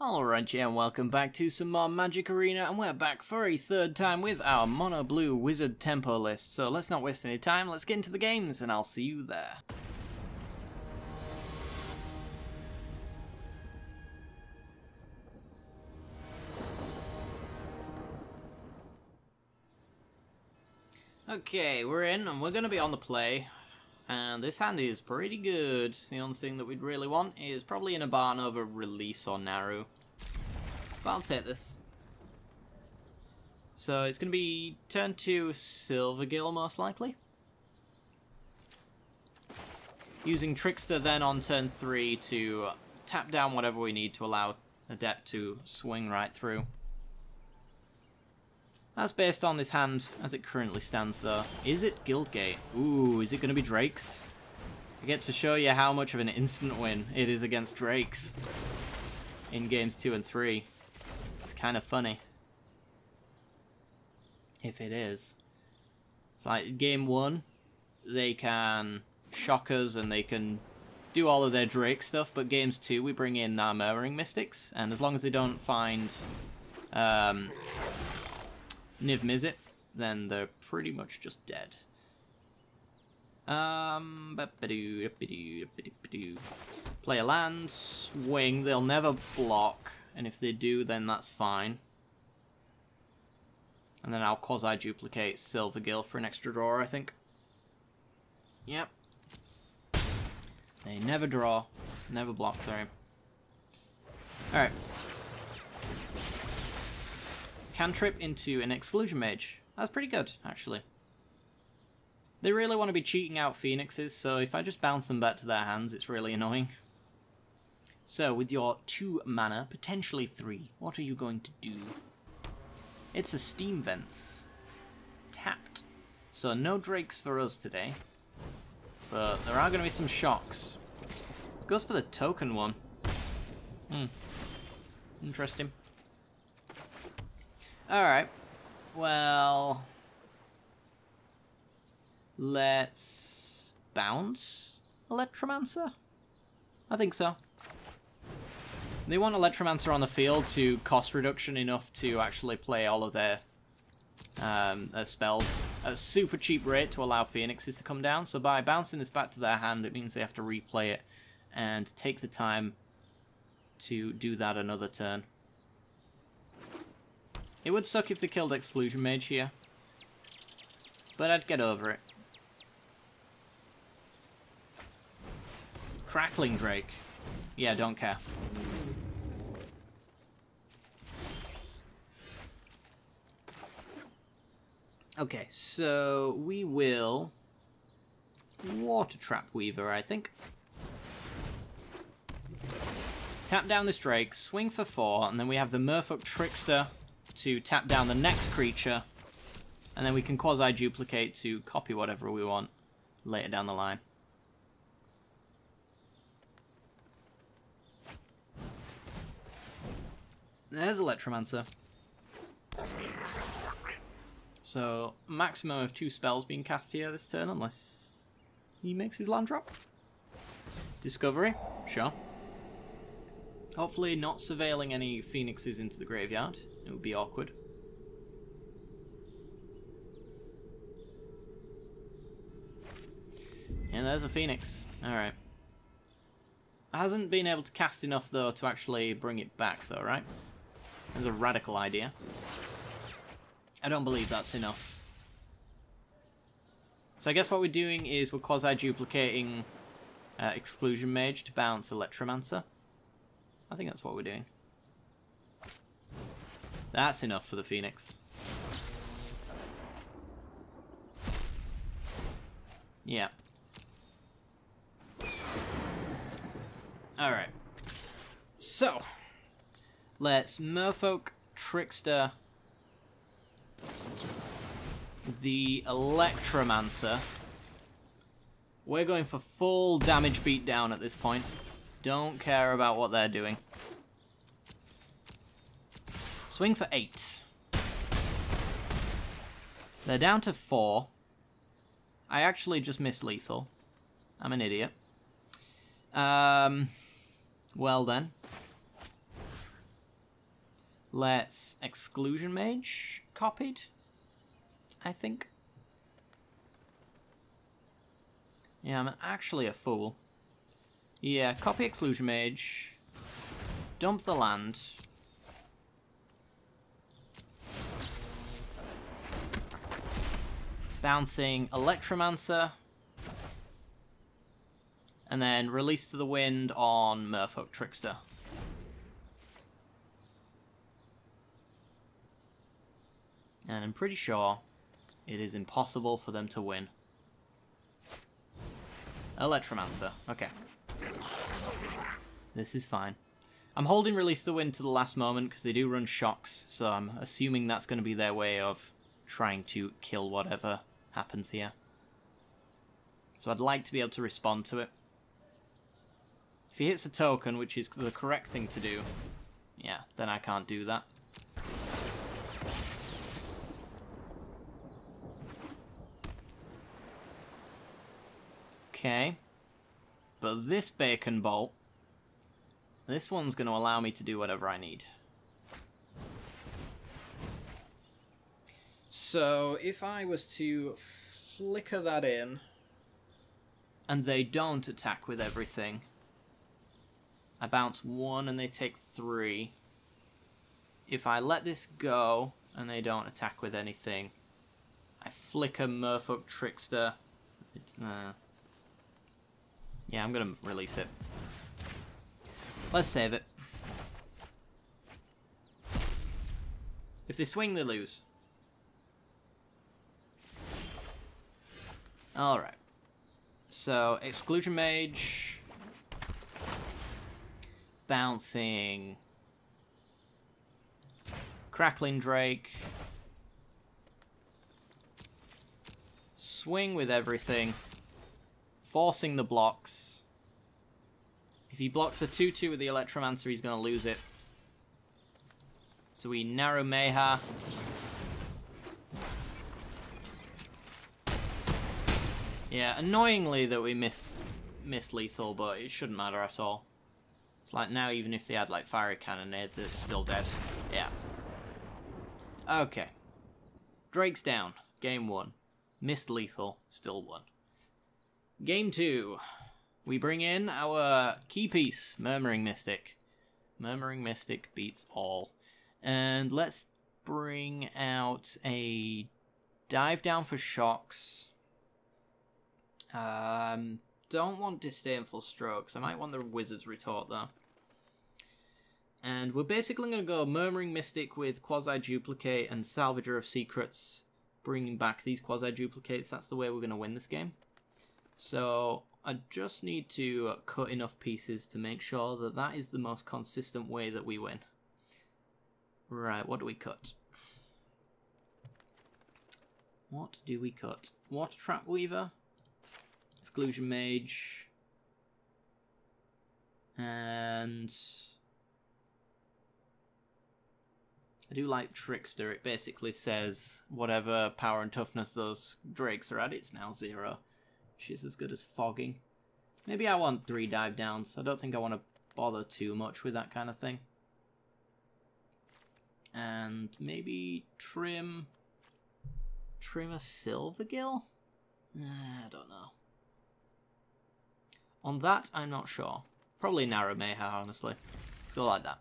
Alright, yeah, and welcome back to some more Magic Arena, and we're back for a third time with our Mono Blue Wizard tempo list. So let's not waste any time, let's get into the games, and I'll see you there. Okay, we're in, and we're going to be on the play. And this hand is pretty good. The only thing that we'd really want is probably in a barn over Release or Naru. But I'll take this. So it's going to be turn 2 Silvergill most likely. Using Trickster then on turn 3 to tap down whatever we need to allow Adept to swing right through. That's based on this hand as it currently stands though. Is it Guildgate? Ooh, is it going to be Drakes? I get to show you how much of an instant win it is against Drakes in games 2 and 3. It's kind of funny. If it is. It's like game 1, they can shock us and they can do all of their Drake stuff, but games 2 we bring in our Murmuring Mystics, and as long as they don't find Niv Mizzet, then they're pretty much just dead. Play a land, swing, they'll never block, and if they do, then that's fine. And then I'll quasi-duplicate Silvergill for an extra draw, I think. Yep. They never draw, never block, sorry. Alright. Cantrip into an Exclusion Mage. That's pretty good, actually. They really want to be cheating out Phoenixes, so if I just bounce them back to their hands, it's really annoying. So, with your 2 mana, potentially 3, what are you going to do? It's a Steam Vents. Tapped. So, no Drakes for us today. But there are going to be some shocks. Goes for the token one. Interesting. Alright, well, let's bounce Electromancer? I think so. They want Electromancer on the field to cost reduction enough to actually play all of their spells at a super cheap rate to allow Phoenixes to come down. So by bouncing this back to their hand, it means they have to replay it and take the time to do that another turn. It would suck if they killed Exclusion Mage here, but I'd get over it. Crackling Drake. Yeah, don't care. Okay, so we will Water Trap Weaver, I think. Tap down this Drake, swing for 4, and then we have the Merfolk Trickster to tap down the next creature, and then we can quasi-duplicate to copy whatever we want later down the line. There's Electromancer. So, maximum of 2 spells being cast here this turn, unless he makes his land drop. Discovery, sure. Hopefully not surveilling any Phoenixes into the graveyard. It would be awkward. And there's a Phoenix. Alright. Hasn't been able to cast enough, though, to actually bring it back, though, right? There's a radical idea. I don't believe that's enough. So I guess what we're doing is we're quasi-duplicating Exclusion Mage to bounce Electromancer. I think that's what we're doing. That's enough for the Phoenix. Yeah. Alright. So, let's Merfolk Trickster the Electromancer. We're going for full damage beatdown at this point. Don't care about what they're doing. Swing for 8. They're down to 4. I actually just missed lethal. I'm an idiot. Well then. Let's Exclusion Mage copied, I think. Yeah, I'm actually a fool. Yeah, copy Exclusion Mage. Dump the land. Bouncing Electromancer. And then Release to the Wind on Merfolk Trickster. And I'm pretty sure it is impossible for them to win. Electromancer. Okay. This is fine. I'm holding Release the Wind to the last moment because they do run shocks, so I'm assuming that's going to be their way of trying to kill whatever happens here. So I'd like to be able to respond to it. If he hits a token, which is the correct thing to do, yeah, then I can't do that. Okay. But this bacon bolt, this one's going to allow me to do whatever I need. So if I was to flicker that in, and they don't attack with everything, I bounce 1 and they take 3. If I let this go and they don't attack with anything, I flicker Merfolk Trickster. It's yeah, I'm gonna release it. Let's save it. If they swing, they lose. Alright. So, Exclusion Mage. Bouncing. Crackling Drake. Swing with everything. Forcing the blocks. If he blocks the 2-2 with the Electromancer, he's going to lose it. So we narrow Mayha. Yeah, annoyingly that we missed lethal, but it shouldn't matter at all. It's like now, even if they had like Fiery Cannonade, they're still dead. Yeah. Okay. Drake's down. Game 1. Missed lethal. Still won. Game 2. We bring in our key piece, Murmuring Mystic. Murmuring Mystic beats all. And let's bring out a dive down for shocks. Don't want Disdainful Strokes. I might want the Wizard's Retort though. And we're basically going to go Murmuring Mystic with Quasi-Duplicate and Salvager of Secrets, bringing back these Quasi-Duplicates. That's the way we're going to win this game. So I just need to cut enough pieces to make sure that that is the most consistent way that we win. Right, what do we cut? What do we cut? Water Trap Weaver, Exclusion Mage, and I do like Trickster. It basically says whatever power and toughness those drakes are at, it's now 0. Which is as good as fogging. Maybe I want 3 dive downs. I don't think I want to bother too much with that kind of thing. And maybe trim a Silvergill? I don't know. On that, I'm not sure. Probably narrow Mayha, honestly. Let's go like that.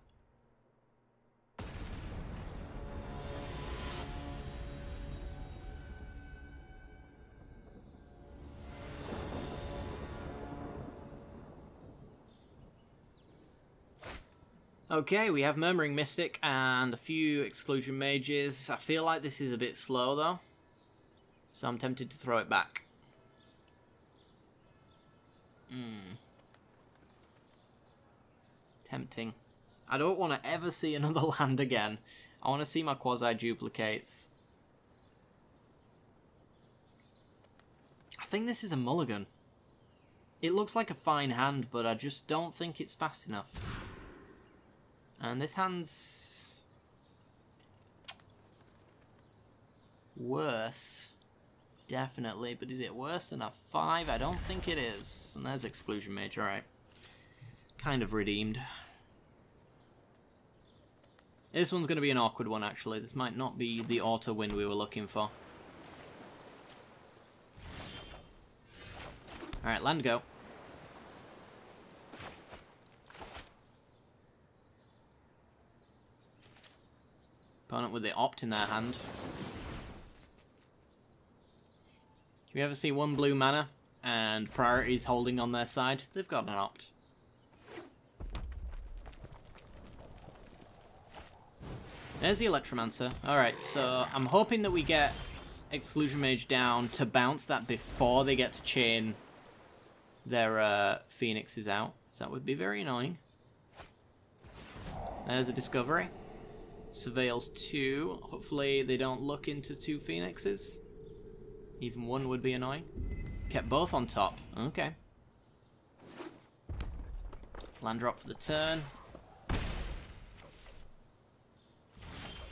Okay, we have Murmuring Mystic and a few Exclusion Mages. I feel like this is a bit slow though, so I'm tempted to throw it back. Tempting. I don't want to ever see another land again. I want to see my Quasi-Duplicates. I think this is a mulligan. It looks like a fine hand, but I just don't think it's fast enough. And this hand's worse, definitely, but is it worse than a 5? I don't think it is. And there's Exclusion Mage, alright. Kind of redeemed. This one's going to be an awkward one, actually. This might not be the auto win we were looking for. Alright, land go. Opponent with the opt in their hand. Do you ever see one blue mana and priorities holding on their side? They've got an opt. There's the Electromancer. Alright, so I'm hoping that we get Exclusion Mage down to bounce that before they get to chain their Phoenixes out. So that would be very annoying. There's a Discovery. Surveils 2. Hopefully they don't look into 2 Phoenixes. Even one would be annoying. Kept both on top. Okay. Land drop for the turn.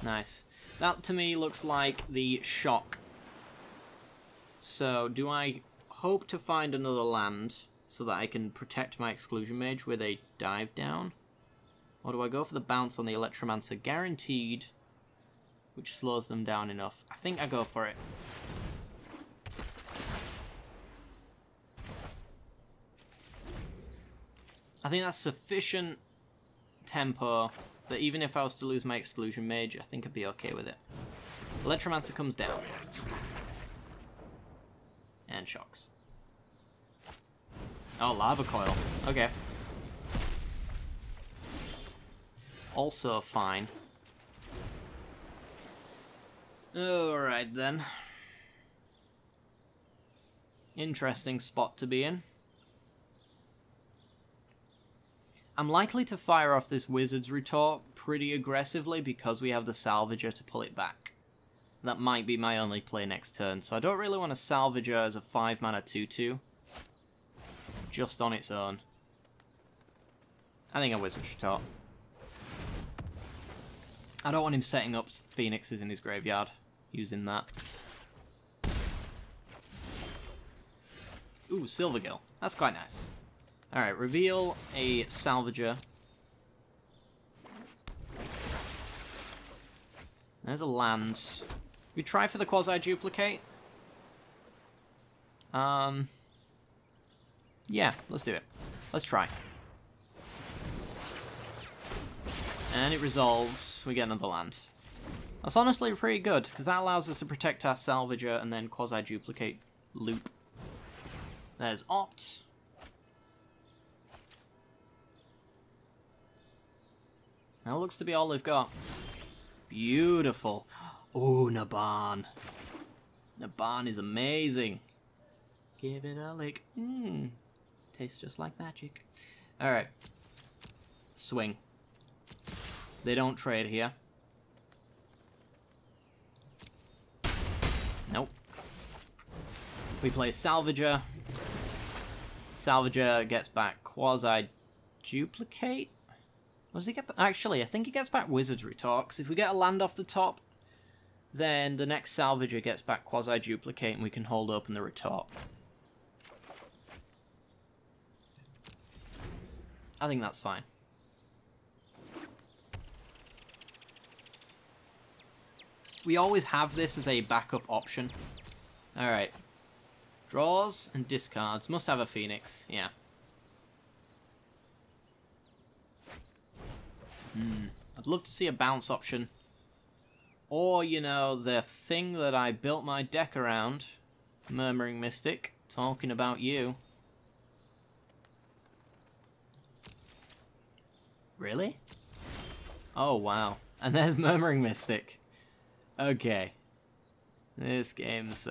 Nice. That to me looks like the shock. So do I hope to find another land so that I can protect my Exclusion Mage with a dive down? Or do I go for the bounce on the Electromancer guaranteed, which slows them down enough? I think I go for it. I think that's sufficient tempo that even if I was to lose my Exclusion Mage, I think I'd be okay with it. Electromancer comes down. And shocks. Oh, Lava Coil. Okay. Also fine. Alright then. Interesting spot to be in. I'm likely to fire off this Wizard's Retort pretty aggressively because we have the Salvager to pull it back. That might be my only play next turn, so I don't really want to Salvager as a 5-mana 2-2. Just on its own. I think a Wizard's Retort. I don't want him setting up Phoenixes in his graveyard, using that. Ooh, Silvergill. That's quite nice. Alright, reveal a Salvager. There's a land. We try for the Quasi-Duplicate. Yeah, let's do it. Let's try. And it resolves. We get another land. That's honestly pretty good, because that allows us to protect our Salvager and then Quasi-Duplicate loop. There's Opt. That looks to be all they've got. Beautiful. Oh, Naban. Naban is amazing. Give it a lick. Mmm. Tastes just like magic. Alright. Swing. They don't trade here. Nope. We play Salvager. Salvager gets back Quasi-Duplicate. What does he get back? Actually, I think he gets back Wizard's Retort. If we get a land off the top, then the next Salvager gets back Quasi-Duplicate and we can hold open the Retort. I think that's fine. We always have this as a backup option. Alright. Draws and discards. Must have a Phoenix, yeah. I'd love to see a bounce option. Or, you know, the thing that I built my deck around. Murmuring Mystic. Talking about you. Really? Oh, wow. And there's Murmuring Mystic. Okay. This game's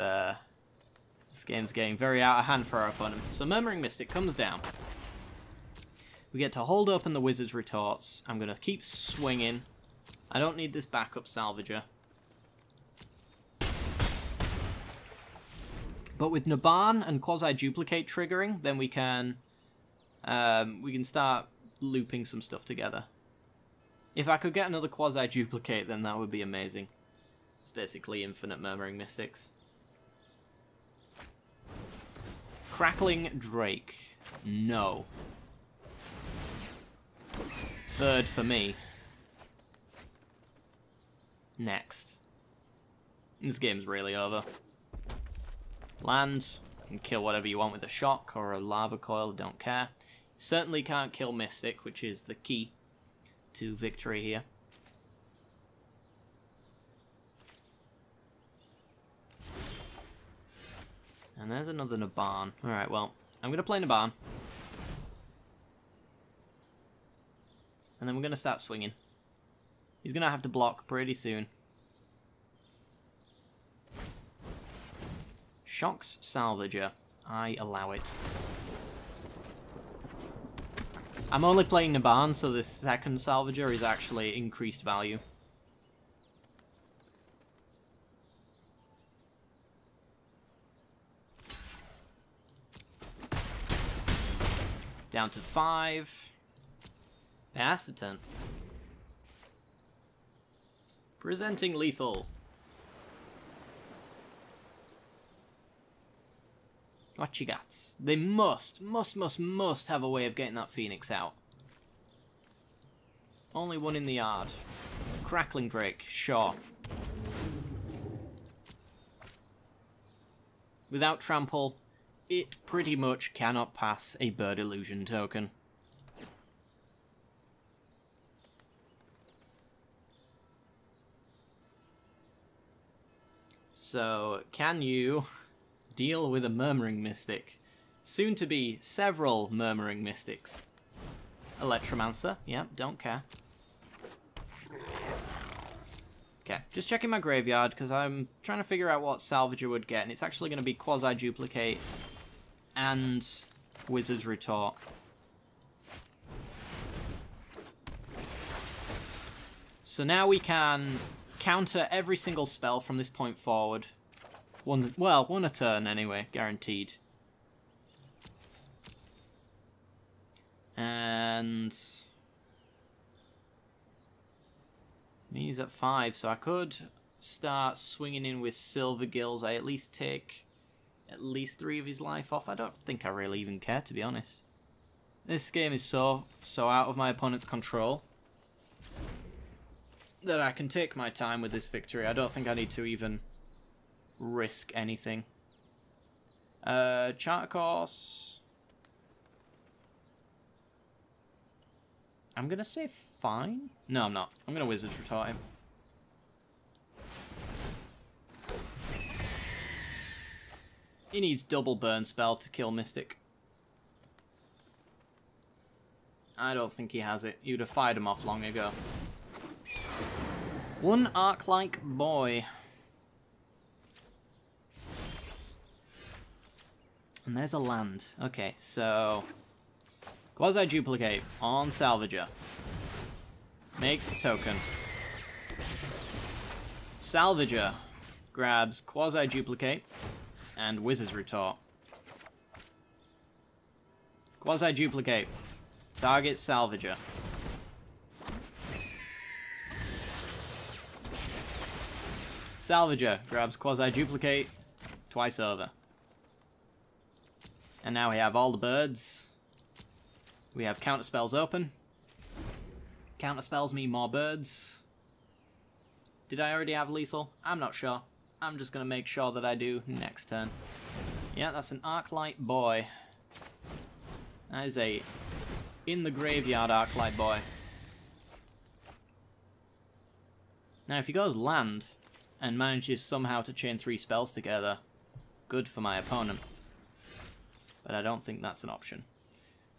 getting very out of hand for our opponent. So Murmuring Mystic comes down. We get to hold open the Wizard's Retorts. I'm going to keep swinging. I don't need this backup Salvager. But with Naban and Quasi-Duplicate triggering, then we can start looping some stuff together. If I could get another Quasi-Duplicate, then that would be amazing. It's basically infinite Murmuring Mystics. Crackling Drake. No. Third for me. next. This game's really over. Land, and kill whatever you want with a shock or a lava coil, don't care. Certainly can't kill Mystic, which is the key to victory here. And there's another Naban. Alright, well, I'm going to play Naban. And then we're going to start swinging. He's going to have to block pretty soon. Shocks Salvager. I allow it. I'm only playing Naban, so this second Salvager is actually increased value. Down to 5. That's the turn. Presenting lethal. What you got? They must have a way of getting that Phoenix out. Only one in the yard. Crackling Drake, sure. Without Trample, it pretty much cannot pass a Bird Illusion token. So, can you deal with a Murmuring Mystic? Soon to be several Murmuring Mystics. Electromancer, yep, don't care. Okay, just checking my graveyard because I'm trying to figure out what Salvager would get, and it's actually going to be Quasi-Duplicate and Wizard's Retort. So now we can counter every single spell from this point forward. One a turn anyway, guaranteed. And he's at 5, so I could start swinging in with Silver Gills. I at least take at least 3 of his life off. I don't think I really even care, to be honest. This game is so out of my opponent's control that I can take my time with this victory. I don't think I need to even risk anything. Charter Course. I'm gonna say fine. No, I'm not. I'm gonna Wizard's Retort him. He needs double burn spell to kill Mystic. I don't think he has it. You'd have fired him off long ago. One Arc-like boy. And there's a land. Okay, so Quasi-Duplicate on Salvager. Makes a token. Salvager grabs Quasi-Duplicate and Wizard's Retort. Quasi-Duplicate targets Salvager. Salvager grabs Quasi-Duplicate twice over. And now we have all the birds. We have counterspells open. Counterspells mean more birds. Did I already have lethal? I'm not sure. I'm just going to make sure that I do next turn. Yeah, that's an Arclight boy. That is a in the graveyard Arclight boy. Now if he goes land and manages somehow to chain 3 spells together, good for my opponent. But I don't think that's an option.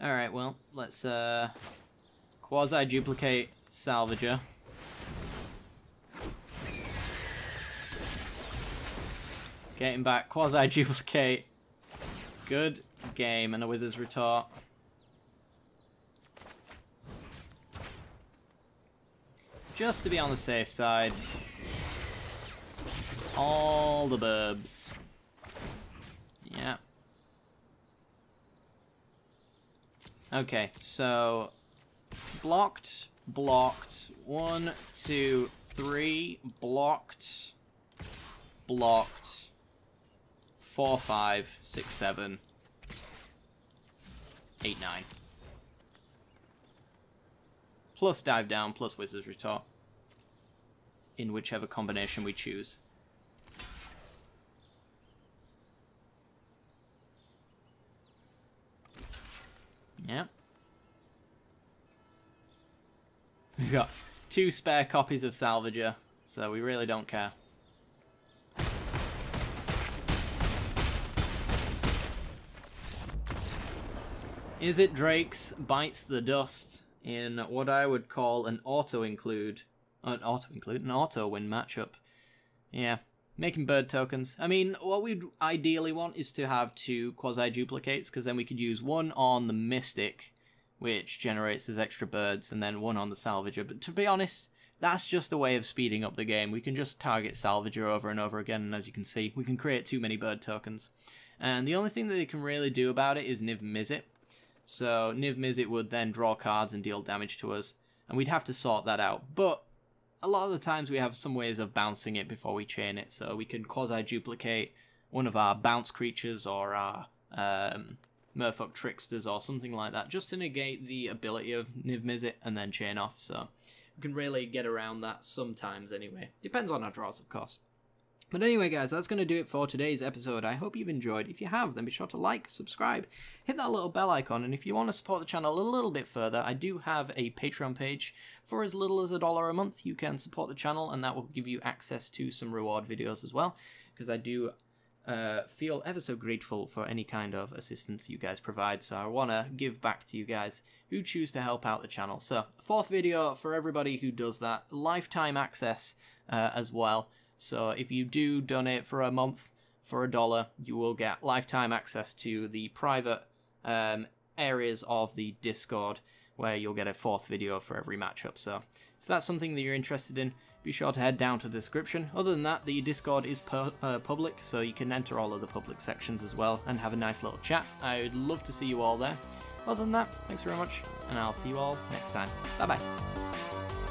Alright, well, let's Quasi-Duplicate Salvager. Getting back, Quasi-Duplicate. Good game, and a Wizard's Retort. Just to be on the safe side. All the burbs. Yeah. Okay, so blocked, blocked, 1, 2, 3, blocked, blocked, 4, 5, 6, 7, 8, 9. Plus dive down, plus Wizard's Retort. in whichever combination we choose. Yeah. We've got 2 spare copies of Salvager, so we really don't care. Is it Drake's Bites the Dust in what I would call an auto-win matchup? Yeah, making bird tokens. I mean, what we'd ideally want is to have 2 quasi-duplicates, because then we could use one on the Mystic, which generates as extra birds, and then one on the Salvager. But to be honest, that's just a way of speeding up the game. We can just target Salvager over and over again, and as you can see, we can create too many bird tokens. And the only thing that they can really do about it is Niv Mizzet. So Niv Mizzet would then draw cards and deal damage to us, and we'd have to sort that out. But a lot of the times we have some ways of bouncing it before we chain it, so we can quasi-duplicate one of our bounce creatures or our Merfolk Tricksters or something like that, just to negate the ability of Niv Mizzet and then chain off. So we can really get around that sometimes anyway. Depends on our draws, of course. But anyway, guys, that's going to do it for today's episode. I hope you've enjoyed. If you have, then be sure to like, subscribe, hit that little bell icon, and if you want to support the channel a little bit further, I do have a Patreon page. For as little as $1 a month, you can support the channel, and that will give you access to some reward videos as well, because I do feel ever so grateful for any kind of assistance you guys provide, so I want to give back to you guys who choose to help out the channel. So, 4th video for everybody who does that, lifetime access as well. So if you do donate for a month for $1, you will get lifetime access to the private areas of the Discord, where you'll get a 4th video for every matchup. So if that's something that you're interested in, be sure to head down to the description. Other than that, the Discord is public, so you can enter all of the public sections as well and have a nice little chat. I'd love to see you all there. Other than that, thanks very much, and I'll see you all next time. Bye-bye.